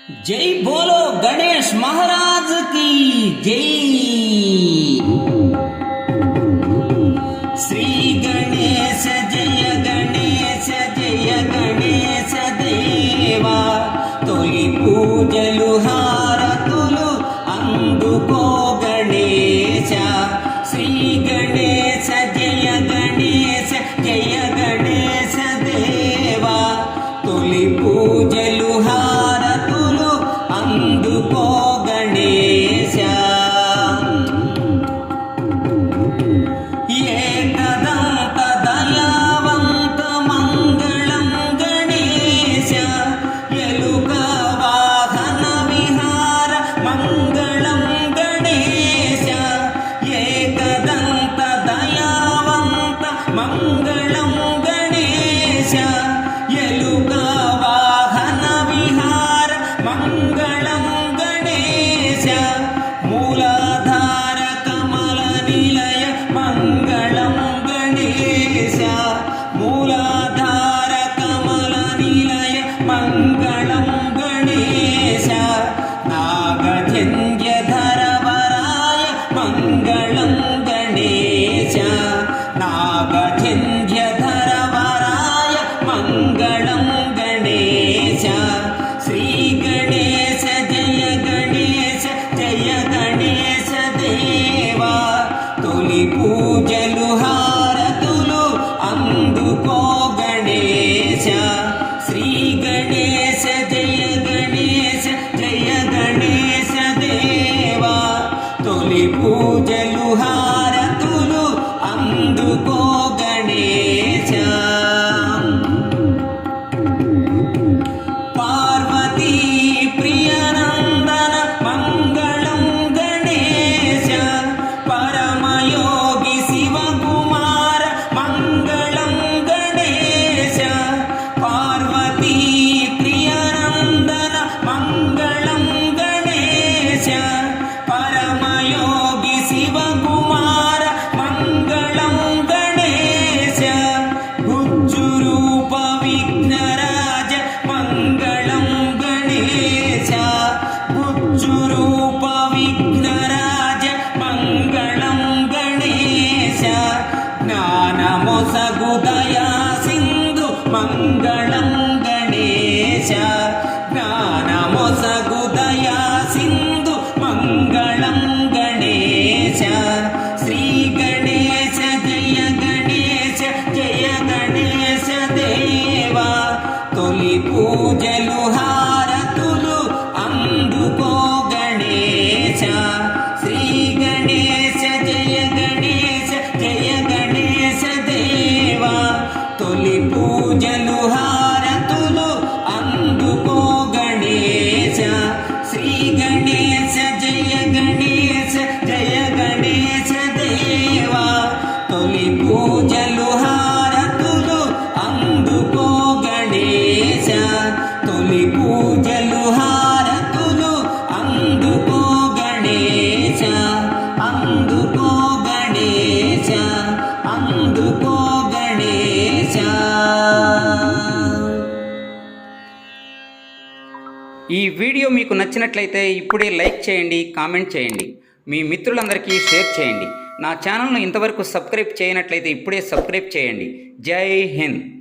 जय बोलो गणेश महाराज की जय। श्री गणेश जय गणेश जय गणेश देवा तोली पूजलु हारतुलु अंदुको गणेश। श्री गणेश जय गणेश जय गणेश देवा तोली पूजलु हारतुलु अंदुको गणेश। एकदंत दयावंत मंगलम गणेश एलुग वाहन विहार मंगलम गणेश। एकदंत दयावंत मंगलम गणेश एलुग वाहन विहार मंगलम गणेश। मूलाधार कमल निलय मंगलम गणेश। मूलाधार कमल निलय मंगलम गणेश। नागजन्यधर वराय मंगलम गणेश। नागजन्यधर वराय मंगलम गणेश। श्री गणेश जय गणेश जय गणेश देवा तोली पूजलु हारतुलु अंदुको गणेश। श्री गणेश जय गणेश जय गणेश देवा तोली पूजलु हारतुलु अंदुको गणेश। पार्वती प्रियनंदन मंगलम गणेश। परमयोगी शिवकुमार मंगलम गणेश। पार्वती प्रियनंदन मंगलम गणेश। परमयोगी शिवकुमार मंगलम गणेश। गुज्जुरूप विघ्नराज मंगलम गणेश। गुज्जुरूप विघ्नराज मंगलम गणेश। ज्ञानमोसगु दया सिंधु मंगलम गणेश। ज्ञानमोसगु दया सिंधु मंगलम गणेश। श्री गणेश जय गणेश जय गणेश देवा तोली पूजलु हारतुलु अंदुको गणेश। श्री गणेश जय गणेश जय गणेश देवा तोली पूजलु हारतुलु अंदुको गणेश। श्री गणेश जय गणेश जय गणेश देवा तोली पूजलु हारतुलु अंदुको गणेश। तोली पूजलु हारतुलु अंदुको गणेश। अंदुको गणेश अंदुको गणेश। ఈ వీడియో మీకు నచ్చినట్లయితే ఇప్పుడే లైక్ చేయండి, కామెంట్ చేయండి, మీ మిత్రులందరికీ షేర్ చేయండి. నా ఛానల్ను ఇంతవరకు సబ్స్క్రైబ్ చేయనట్లయితే ఇప్పుడే సబ్స్క్రైబ్ చేయండి. జై హింద్.